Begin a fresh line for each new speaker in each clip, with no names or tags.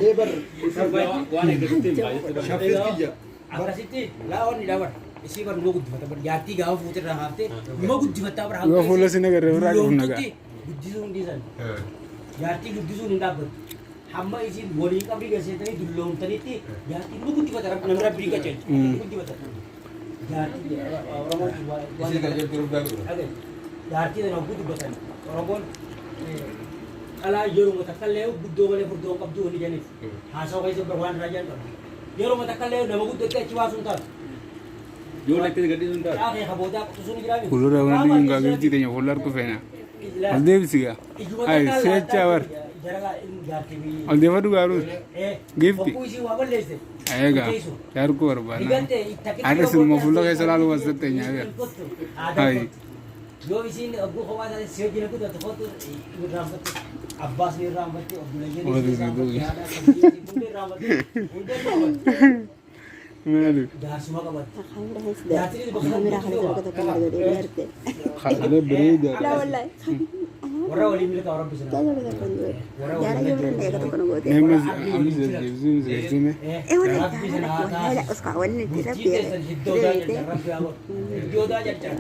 Lebar.
Waan eeggattee
Shaffeetti
akkasitti laa'oonni dabar isii bar numa guddifata bar jaartii gaafa fuute irraa haaftee numa guddifataa bar
Yoo fuula si nagarre irraa qabu nagaa.
guddisuu hin dhiisan jaartii guddisuun hin dhaabbatu hamma isiin walii qabrii galseetanii dulloomtanitti jaartii numa guddifata namni rabbii qaceelchu guddifata jaartii oromoon jaartii sana guddifatan oromoon alaa yeroo takkallee guddoo malee furdoo qabdu wani janiif haasawa keessa bar waan irraa jedhan yeroo takkallee nama guddootti achi baasuun taatu
yoo lakkee gadhiisuun taatu.
Taa'ee kaboodaa qotusuun ni jiraami.
Kulura waan dhiin gaagirti teenya fuula harku feena. Ol deebisiga. Ay seecha war. Ol deebadu gaarus. Gifti. Ayega. Yarku barbaada. Ada semua fuula keessa laalu wasa teenya agar. Ay.
Yoo isiin abbuu kophaa taate seejjina guddaa tokkotu irraanfatti abbaas ni irraanfatti obboleeyyan irraanfatti
Malu.
jaarsuma qabatti.
Khalle berida.
لا والله
warra walii milkaa rabbi sana.
يا رجل
Nemas amis zebzum zebzume.
ايه ولا لا اسقع ولا تربي
Iddoodaa jecha.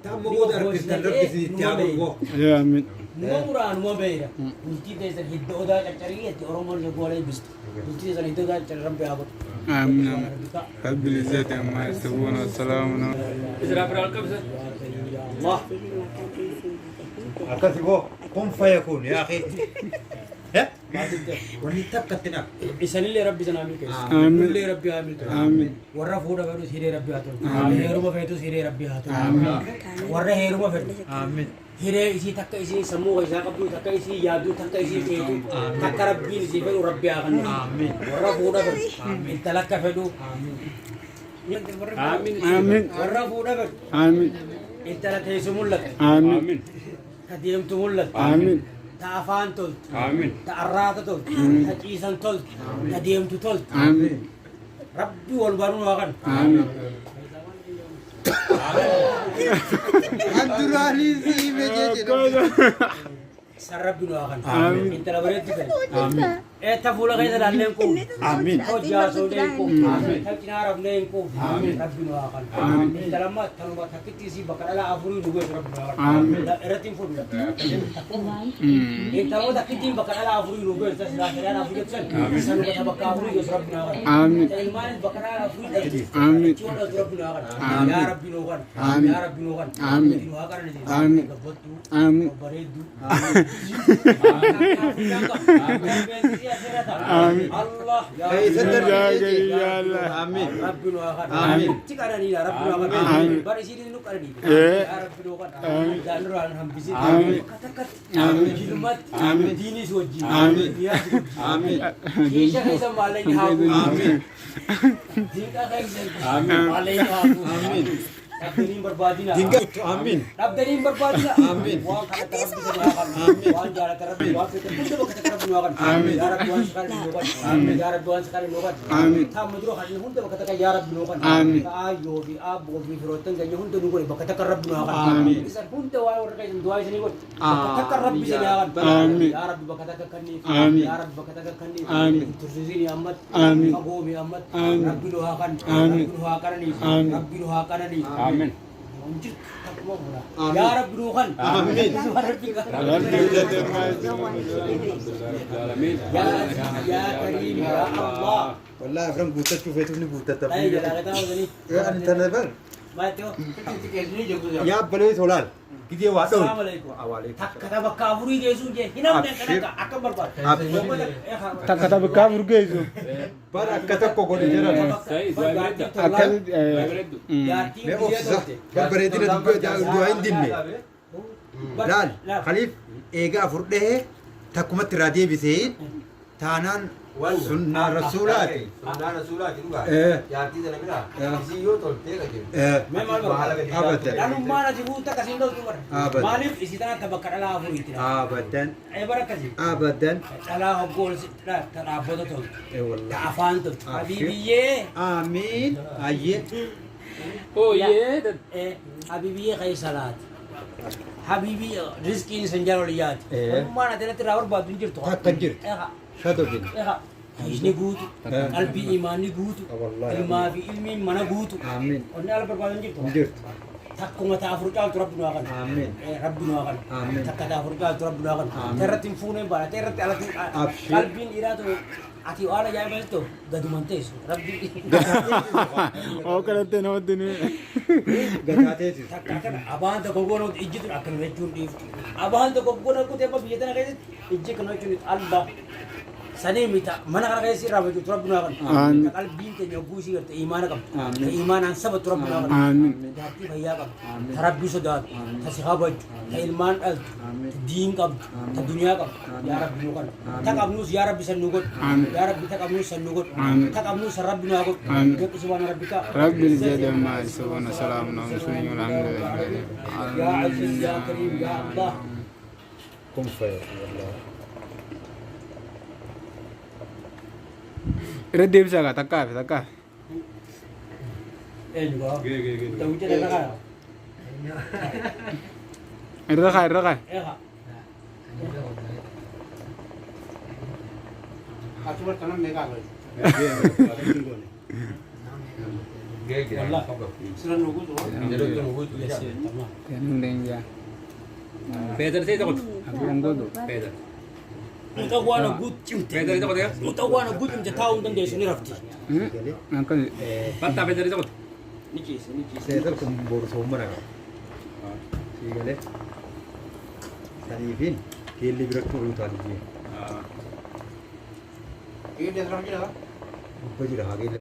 Tammo goda harkistan rakkisni itti haguugo.
Ya amin.
Numa muraan numa beera. Bultii teessan iddoodaa caccarii itti Oromoon goolee bistu. Bultii teessan iddoodaa caccarii rabbi haa godhu.
Amin. Rabbil izzati amma yasifun wa salamun.
Israa biraa ol qabsa.
Allah.
Akkasi boo kun fayakun yaa akhi. Wanni takkatti na.
Isanillee rabbi sana milkeessu.
Amin.
Illee rabbi haa milkeessu.
Amin.
Warra fuudha fedhus hiree rabbi haa tolu. Heeruma fedhus hiree rabbi haa tolu. Warra heeruma fedhu.
Amin.
Hiree isii takka isii sammuu isaa qabdu takka isii yaaddu takka isii feetu takka rabbiin isii fedhu rabbi haa kennu. Warra fuudha fedhu intala akka fedhu.
Amin.
Warra fuudha fedhu
Amin.
intala teessu mul'atu.
Amin.
Ta deemtu mul'atu.
Amin.
Ta afaan toltu.
Aamin.
Ta arraata toltu. Ta ciisan toltu. Ta deemtu toltu.
Amin.
Rabbi wal baruun waa kan.
Amin.
Andurani si meje.
San rabbi waa kan.
Amin.
Intala bareetti fedhu.
Amin.
Ta fuula keessa laalleen kun.
Amin.
Hojjaa soodeen kun. Ta cinaa rafneen kun. Rabbi waa kan. Intala amma tanuma takkitti isii bakka dhalaa afurii nu gooti rabbi waa kan. Irratti hin fudhu. Intala takkittiin bakka dhalaa afurii nu gooti tasilaa fedhaan afurii ibsan. Sanuma ta bakka afurii gooti rabbi waa kan.
Amin.
Ilmaanis bakka dhalaa afurii dhalti.
Amin.
Ciwaan dhalti rabbi waa kan. Yaa rabbi nuu kan.
Amin.
Yaa rabbi nuu kan.
Amin.
Waa kan.
Amin.
Gabbattu.
Amin.
Bareeddu.
Amin.
Allah
Ya gari ya Allah.
Amin.
Rabbi nu akan.
Amin.
Cikara ni Rabbi nu akan.
Amin.
Bari sini nu kan ni.
Eh.
Ya Rabbi nu akan.
Amin.
Jalur an hampisi.
Amin.
Katakat.
Amin.
Hilmat.
Amin.
Dini soji.
Amin.
Ya.
Amin.
Kisah kaisa malai ni hafu.
Amin.
Dinka kaisa.
Amin.
Malai ni hafu.
Amin.
Abdani berbadi na.
Dinga amin.
Abdani berbadi na.
Amin.
Wah kata Rabbi nu akan.
Amin.
Wah jalan Rabbi. Wah kita pun coba kata Rabbi nu akan.
Amin.
Ya Rabbi Tuhan sekali nu akan. Amin. Ya Rabbi Tuhan sekali nu akan.
Amin.
Tham mudro hadin hunde bakata ya Rabbi nu akan.
Amin.
Ayo bi abu bi firotan ganya hunde nu akan. Bakata Rabbi nu akan.
Amin.
Isan hunde wa orang kaya doa sini kot. Bakata Rabbi sini akan.
Amin.
Ya Rabbi bakata kanni.
Amin.
Ya Rabbi bakata kanni.
Amin.
Tursini amat.
Amin.
Abu bi amat.
Amin.
Rabbi nu akan.
Amin.
Rabbi nu akan ni.
Amin.
Rabbi nu akan ni.
Aamin.
Anjir, tak mau mula.
Amin.
Ya Rabbi nu akan.
Amin.
Aalamiin.
Ya Karim ya Allah.
Wallahi afran buta shufetu ni buta
Tayo
tapi.
jalan kita ni.
Ya anta nabar.
Mati oh. Ni jogo ya.
Ya bale tholal. Kidiye wa dol.
Assalamualaikum.
Awalaikum.
Tak kata bakavuri Yesus je. Hinam dan
Abshir.
kana akan berbuat.
Abshir.
Tak kata bekam rugezo.
Bar akkata ko godi jara.
Sai dua beredda.
Akal
Dua bereddu.
Ya
Me
tim dia
ofsa.
tu.
Bar baredina dua indinne. Laal Khalif eega afurde takkumatti raadiyee biseen taanaan sunna rasuulaati.
Sunnah Rasulullah juga. Jati sana kira. Isi yo tolte ka jiru.
Memang
Abadan.
Lalu mana si buta kasih tahu tu bar.
Abadan.
Malif isi tanah tabakar ala afuri tidak.
Abadan.
Barak kasih.
Abadan.
Ala hokol tak apa tu.
Wallah.
Tak afan tu. Habibi ye.
Amin. Ayye.
Oh iya.
Habibi ye kaya salat. Habibi rizqiin san jaaloliyaati. Ummaan ati irratti irraa barbaadu hin jirtu.
Takka hin jirtu. Shatu bin.
Hiisni guutu, qalbii imaanni guutu, ilmaa fi ilmiin mana guutu.
Amiin.
Onni ala barbaadu hin jirtu.
Hin jirtu.
Takkuma ta'a afur caaltu rabbi nuwaa kana.
Amiin.
Rabbi nuwaa kana.
Amiin.
Takka ta'a afur caaltu rabbi nuwaa kana. Teerratti hin fuunee baala. Teerratti alatti
Abshir.
qalbiin dhiiraa ta'u ati waan ajaa'ibaa jirtu gaduman teessu. Rabbi.
Oo kanatti namatti ni.
Gataateetis.
Takka akkana abaan tokko goona ijji akkana jechuun dhiiftu. Abaan tokko goona kutee biyya tana keessatti ijji kana jechuun alba. Sanii mita mana kana keessi irraa bajju turabbi nuwaa kana. Qalbiin keenya guusii garte imaana qabdu. Imaanaan saba turabbi nuwaa kana. Jaartii fayyaa qabdu. Ta rabbii sodaatu. Ta si kabajju. Ta ilmaan dhaltu. Ta diin qabdu. Ta duniyaa qabdu. Yaa rabbi nu kana. Ta qabnuus yaa rabbi san nu godhu. Yaa rabbi ta qabnuus san nu godhu. Ta qabnuus san rabbi nuwaa godhu. Jequ subhaana rabbika.
رب الجد ما يسوون سلام المسلمين والحمد لله.
يا عزيز يا كريم يا الله.
Kun fayyadu wallah.
Irra deebisaa kaa takkaa fi takkaa.
Eenyu koo. Ta'u jedhe irra kaa.
Irra kaa irra kaa.
Eegaa.
Achuma kanan meeqaa godhe?
Wallah. Sira nu guutu.
Jalatti nu guutu.
Kennu leenjaa.
Peter sai takut.
Aku yang godo.
Peter.
Muta waan guut cimte.
Peter takut ya.
Muta waan guut cimte taa'uu hin dandeessu ni rafti.
Angkat.
Batta Peter takut.
Ni ciise ni ciise.
Seetal kun boru soomana qaba. Sii galee. Saniifin keelli biratti horii taatee.
Ini dia terang je lah.
Apa jira haa keelli.